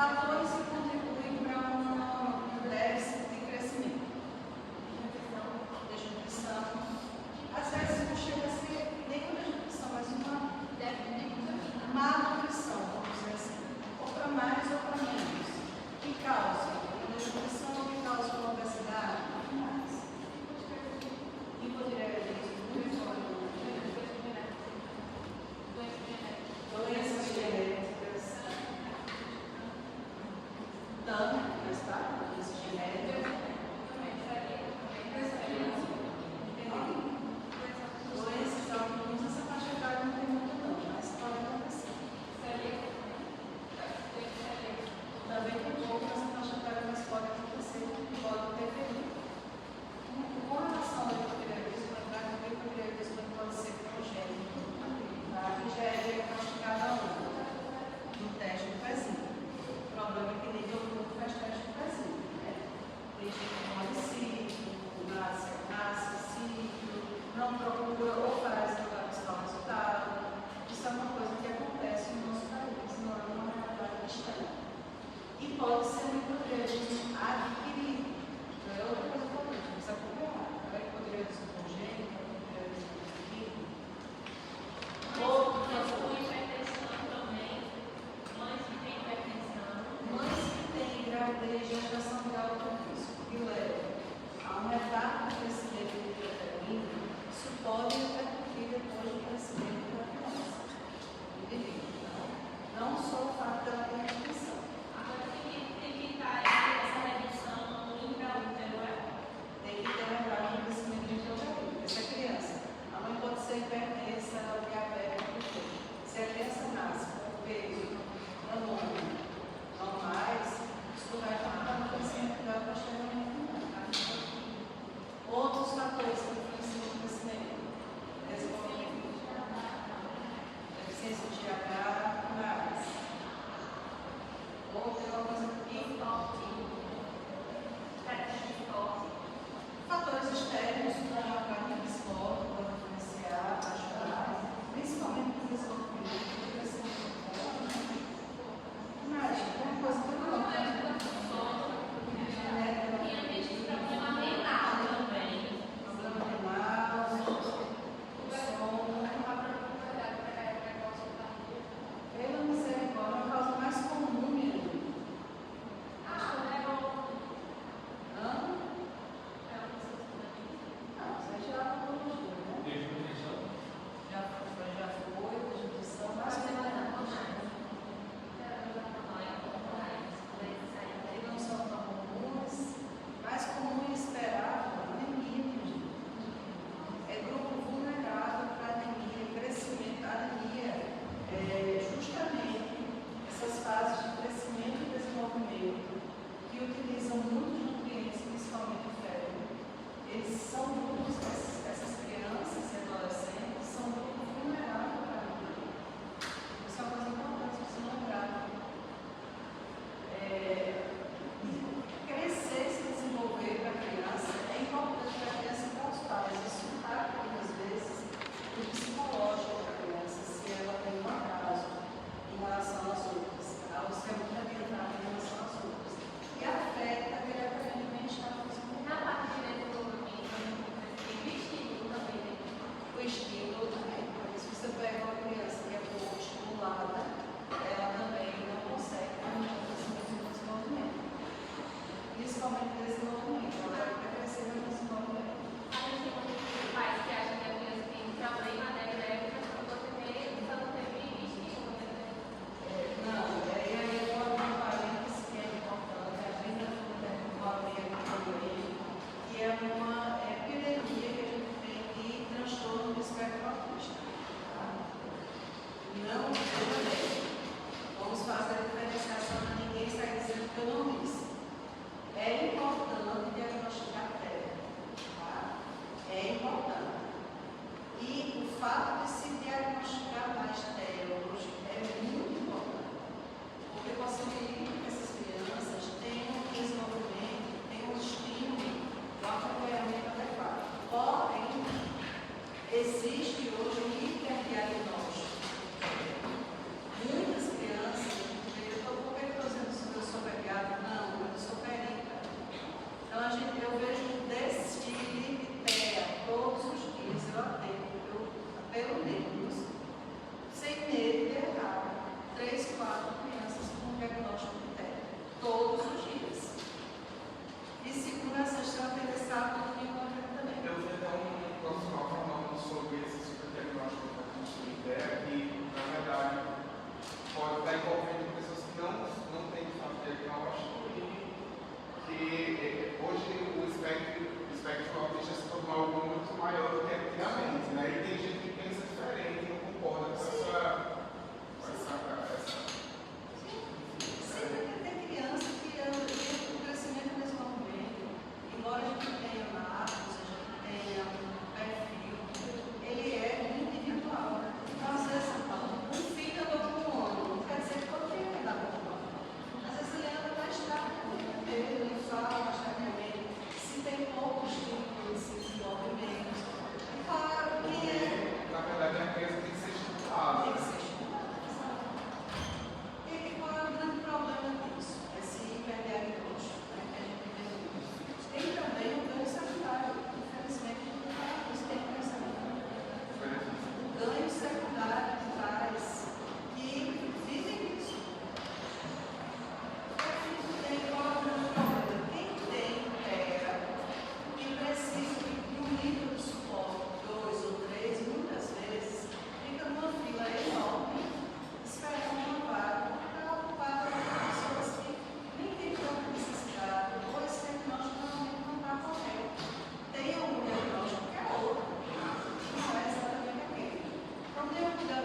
fatores que contribuem para um déficit de crescimento. Desnutrição. Às vezes não chega a ser nem uma desnutrição, mas uma má nutrição, vamos dizer assim. Ou para mais ou para menos. Que causa a desnutrição, que causa a obesidade, muito mais. Hipotireoidismo, doenças genéticas, também, mas tá, doenças genéticas, doenças autoimunes, essa faixa etária não tem muito não, mas pode acontecer. Também tem pouco nessa faixa etária, mas pode acontecer, pode interferir. Com relação ao hipotireoidismo, o hipotireoidismo pode ser congênito, tá? Que já é diagnosticado no teste do pezinho. O problema é que nível grupo faz teste do pezinho, né? Tem gente que não ciclo, nasce ciclo, não procura ou faz para buscar o resultado. Isso é uma coisa que acontece no nosso país, não é uma realidade distante. E pode ser um hipotireoidismo adquirido. Não é outra coisa que a gente precisa acompanhar. É o hipotireoidismo congênito, é o hipotireoidismo adquirido. Outro fator. Mães que têm gravidez e gestação de alto risco, que leva a uma etapa de crescimento de uterino, isso pode repercutir depois do crescimento da criança. Entendeu? Não só o fato dela ter restrição. Agora tem que estar essa redução intraútero, tem que ter lembrado do crescimento intraútero. Essa criança, a mãe pode ser hipertensa, diabética, se a criança nasce com peso, hormônio normais, isso vai afetar o crescimento dela posteriormente. Outros fatores que influenciam o crescimento: desenvolvimento, deficiência de TH, mais. Outra coisa que fatores externos como a prática de esporte podem influenciar, ajudar, principalmente no desenvolvimento do crescimento. Mas, uma coisa que eu não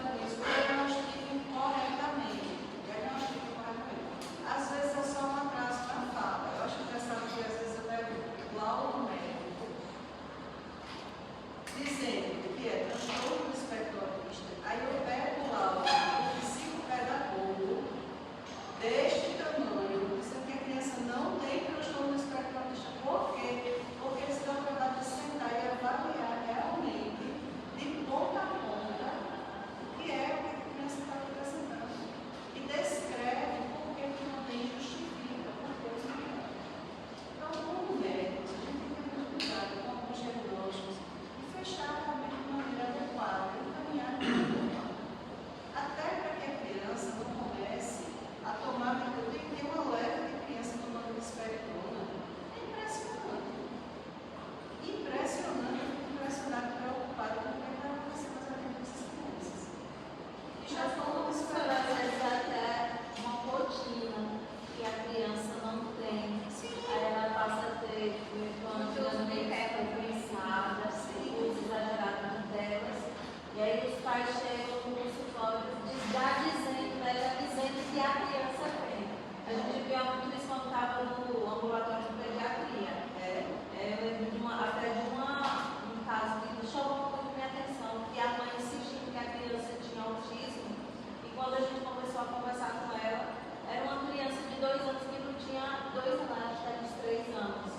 com isso, diagnostica corretamente. Às vezes é só um atraso na fala. Eu acho engraçado que às vezes eu pego laudo médico dizendo que é transtorno do espectro autista. Aí eu pego o laudo do psicopedagogo deste tamanho, dizendo que a criança não tem transtorno do espectro autista. Por quê? Porque eles dão o trabalho de sentar e avaliar realmente, de ponta a ponta, o que é o que a criança está apresentando. E descreve por que não tem justifica, por que não é. Então, como médicos, a gente tem que ter muito cuidado com alguns diagnósticos e fechar realmente de maneira adequada, e encaminhar de maneira adequada. Até para que a criança não comece a tomar. Eu tenho uma leva de criança tomando risperidona. É impressionante. Impressionante, eu fico impressionada, preocupada com o que vai acontecer mais adiante com essas crianças. E já falou isso para às vezes até uma rotina que a criança não tem. Aí ela passa a ter, quando ela meio pensada, uso exagerado delas. E aí os pais chegam no consultório dizendo que a criança tem. A gente via muito isso quando estava no ambulatório de pediatria. Eu lembro de um caso que chamou muito minha atenção, que a mãe insistindo que a criança tinha autismo. E quando a gente começou a conversar com ela, era uma criança de 2 anos que não tinha 2 anos, acho que era uns 3 anos,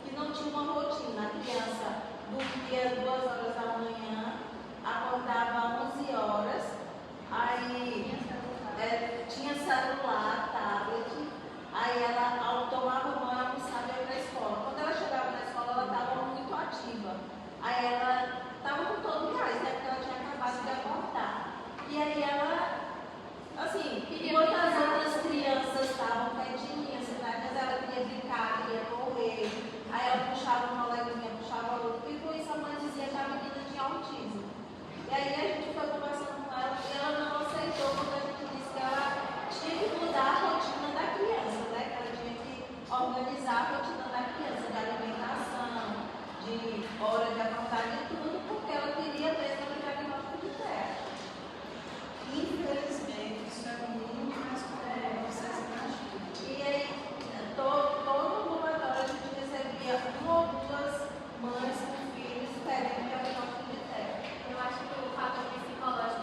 que não tinha uma rotina. A criança dormia 2 horas da manhã, acordava 11 horas, aí tinha celular, tablet, aí ela tomava banho, almoçava e ia para a escola. Quando ela chegava na escola, ela estava muito ativa. Aí ela estava com todo o gás, né? Porque ela tinha acabado de acordar. E aí ela, assim, enquanto as outras crianças estavam quietinhas, mas ela queria brincar, queria correr. Aí ela puxava uma coleguinha, puxava outra. E com isso a mãe dizia que a menina tinha autismo. E aí a gente foi conversando com ela e ela não aceitou quando a gente disse que ela tinha que mudar a rotina da criança, né? Que ela tinha que organizar a rotina da criança, de alimentação, de hora de acordar, de tudo, porque ela queria mesmo o diagnóstico de terra. Infelizmente, isso é muito mais comum do que vocês imaginam. E aí, todo ambulatório a gente recebia 1 ou 2 mães com filhos querendo diagnóstico de terra. Eu acho que o fator psicológico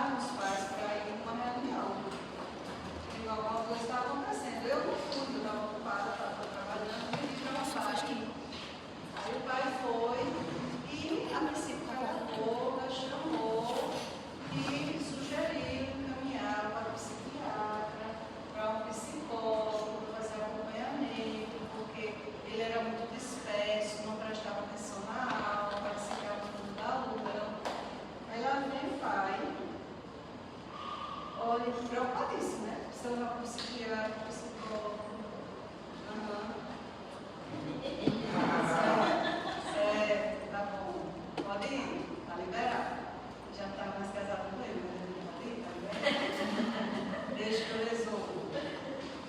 chamaram os pais para ir numa reunião. E alguma coisa estava acontecendo. Eu não fui, eu estava ocupada, estava trabalhando, e pedi para o pai. Aí o pai foi e a psicóloga chamou e sugeriu encaminhar para o psiquiatra, para um psicólogo, fazer acompanhamento, porque ele era muito disperso, não prestava atenção na aula, parecia que era tudo da aula. Aí lá vem o pai, olha, preocupadíssimo, né? Precisava ir para o psiquiatra, psicólogo. Tá bom. Pode ir, tá liberado. Já não está mais casado com ele, mas pode ir, tá liberado. Deixa que eu resolvo.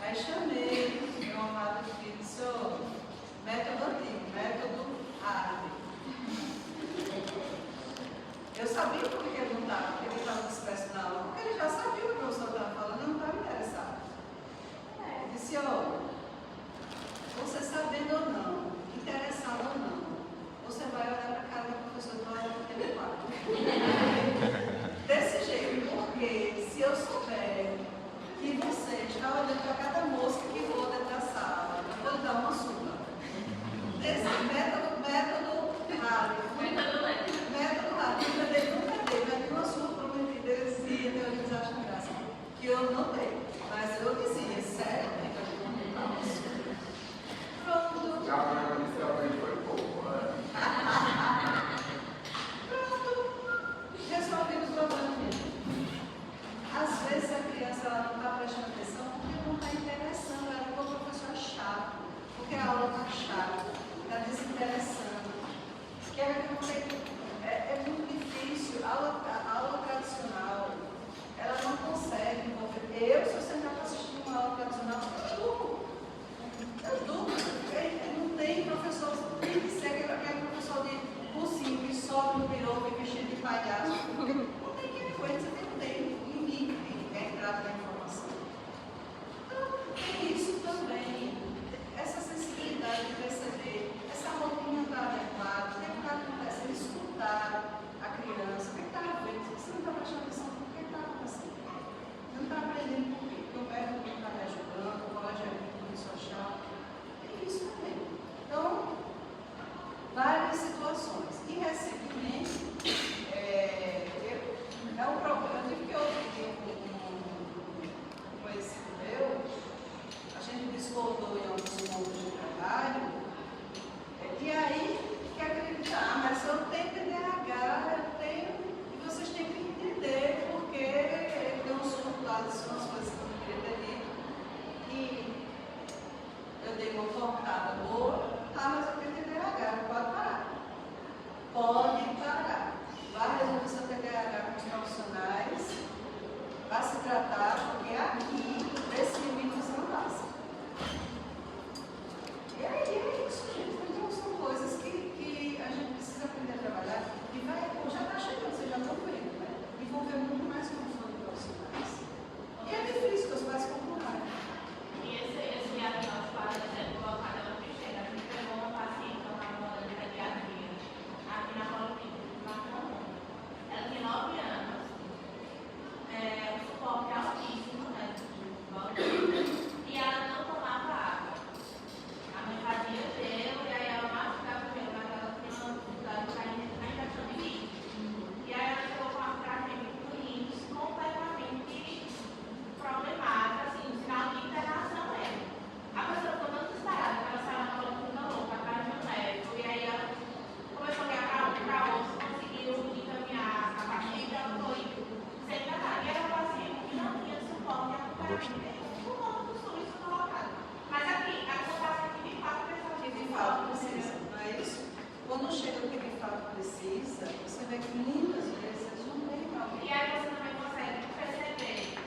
Aí chamei meu amado filho, senhor, método antigo, método árabe. Eu sabia por que ele não estava, porque ele estava disperso na aula, porque ele já sabia o que o professor estava falando, eu não estava interessado. Eu disse, olha, você sabendo ou não, interessado ou não, você vai olhar para a cara do professor e vai olhar para aquele quadro. Desse jeito, porque se eu souber que você está olhando para cada mosca que voa dentro da sala, eu vou lhe dar uma surra. Desse método rápido. Método rápido. Nunca dei, mas uma surra prometida, eles acham graça. Que eu não dei. Mas eu dizia, sério, pronto. Já foi pouco, né? Pronto. Resolvi o problema dele. Às vezes a criança ela não está prestando atenção porque não está interessando. Ela ficou o professor chato, porque a aula está chata, está desinteressando. Que é muito difícil. A aula tradicional, ela não consegue envolver. Se eu sentar para assistir uma aula tradicional, eu durmo. Não tem professor que segue aquele professor de cursinho que sobe no pirou e vestido de palhaço. Não tem que coisa, você não tem limite de entrada na informação. Então, tem isso também. Essa sensibilidade de perceber, essa rotina está adequada, o que está acontecendo, escutar a criança, o que está vendo, você não está prestando atenção no que está acontecendo. Você não está aprendendo por quê? Porque o médico não está me ajudando, o colégio é muito chato. É isso também. Então, várias situações. E recentemente, é um problema, eu tive que ouvir um conhecido meu, a gente discordou em alguns pontos de trabalho, e aí quer acreditar, mas eu tenho TDAH, e vocês têm que entender porque ele deu um surto lá, são as coisas que eu não queria ter dito, e eu dei uma cortada boa, mas eu tenho TDAH, pode parar. Pode parar. Vai resolver seu TDAH com os profissionais, vai se tratar, porque aqui, nesse limite, você não passa. E aí é isso, gente. Então são coisas que a gente precisa aprender a trabalhar e já está chegando, vocês já estão vendo, né? Envolver muito mais função de profissionais. E é difícil, que os pais comprometem. E esse diagnóstico, por exemplo, colocado na ficheira, a gente pegou uma paciente que estava morando de pediatria, aqui na Policlínica, ela tem 9 anos, o suporte é altíssimo, né, e ela não tomava água. A mãe fazia gelo e aí ela mastigava o gelo, mas ela tinha uma dificuldade para na injeção de líquido. E aí ela chegou com a tratamento do rins completamente problemática, assim, o sinal de internação mesmo. A pessoa ficou tão desesperada que ela saiu na coluna louca atrás de um médico, e aí ela começou a ligar para outros, conseguiu encaminhar a partir ela foi sem tratar. E era um paciente que não tinha suporte a acompanhamento por conta do SUS colocado. Mas aqui, a paciente de fato precisa de De fato precisa, não é isso? Quando chega o que de fato precisa, você vê que muitas vezes eles não têm alguém. E aí você também consegue perceber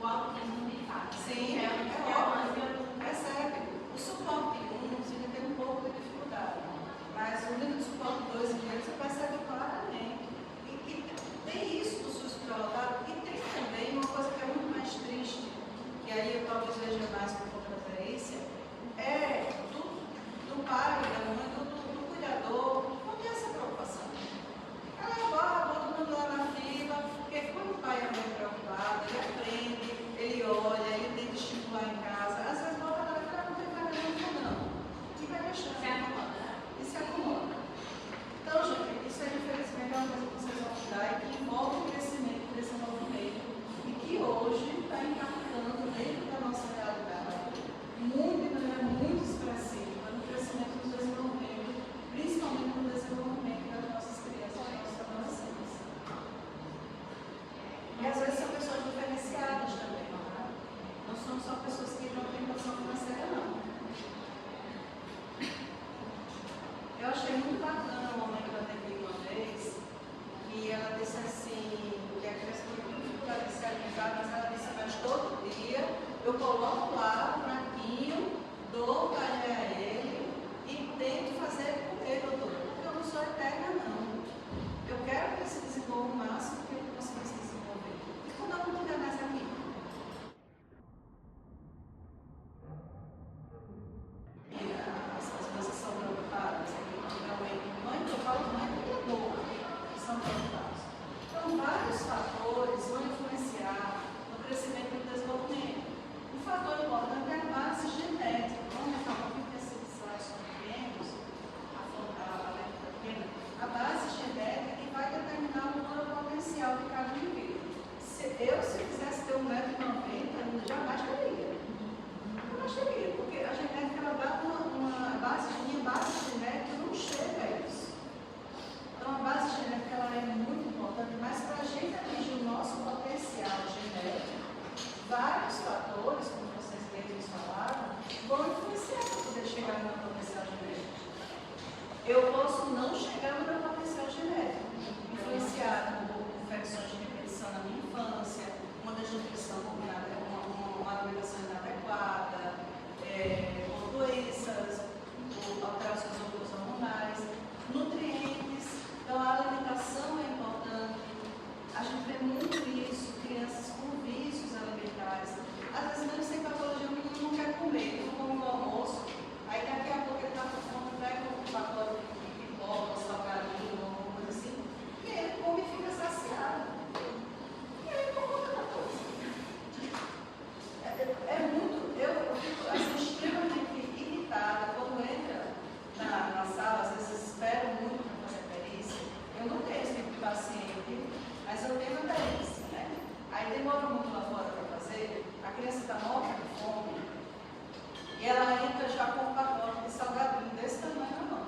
o autismo de fato. Sim, é óbvio. Percebe? O suporte 1, você tem um pouco de dificuldade. Mas o nível de suporte 2 e 3 você percebe claramente. E tem isso do SUS prolongado, e tem também uma coisa que é muito mais triste, eu posso não chegar no meu potencial genético, influenciado por infecções de repetição na minha infância, uma desnutrição, uma alimentação inadequada, por doenças, por alterações hormonais, nutrientes. Então, a alimentação é importante. A gente vê muito isso, crianças com vícios alimentares. Às vezes, mesmo sem patologia, o menino não quer comer, não come no almoço. Aí, daqui a pouco, ele está com fome, pega um pacote de pipoca, salgadinho, alguma coisa assim, e aí ele come e fica saciado. E aí, não come outra coisa. Eu fico assim, extremamente irritada quando entra na sala, às vezes espero muito para fazer perícia. Eu não tenho esse tipo de paciente, mas eu tenho a perícia, né? Aí demora muito lá fora para fazer, a criança está morta de fome, e ela entra já com um pacote de salgadinho desse tamanho na mão.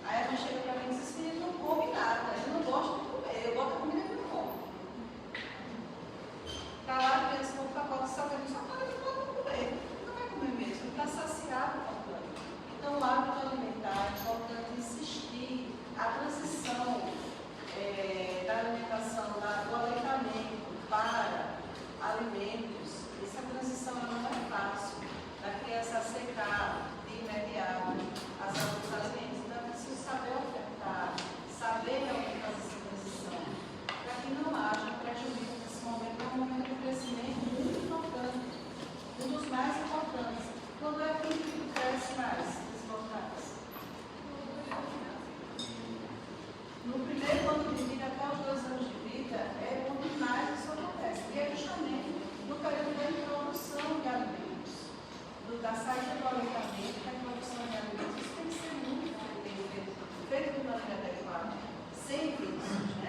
Aí a gente chega para mim e diz: esse menino não come nada, ele não gosta de comer, eu boto a comida que não come. Está lá a criança com um pacote de salgadinho, só para de não comer. Não vai comer mesmo, ele está saciado com o plano. Então, o hábito alimentar é importante insistir. A transição da alimentação, do aleitamento para alimentos, essa transição não é fácil. Da criança secar de imediato os alimentos. Então, é preciso saber ofertar, saber realmente fazer essa transição, para que não haja prejuízo nesse momento. É um momento de crescimento muito importante, um dos mais importantes. Quando é que o indivíduo cresce mais, desbloqueado? No primeiro ano de vida, até os 2 anos de vida, é onde mais isso acontece. E é justamente no período da introdução de alimentos, da saída do aleitamento, da introdução de alimentos. Isso tem que ser muito bem feito de maneira adequada, sem vícios.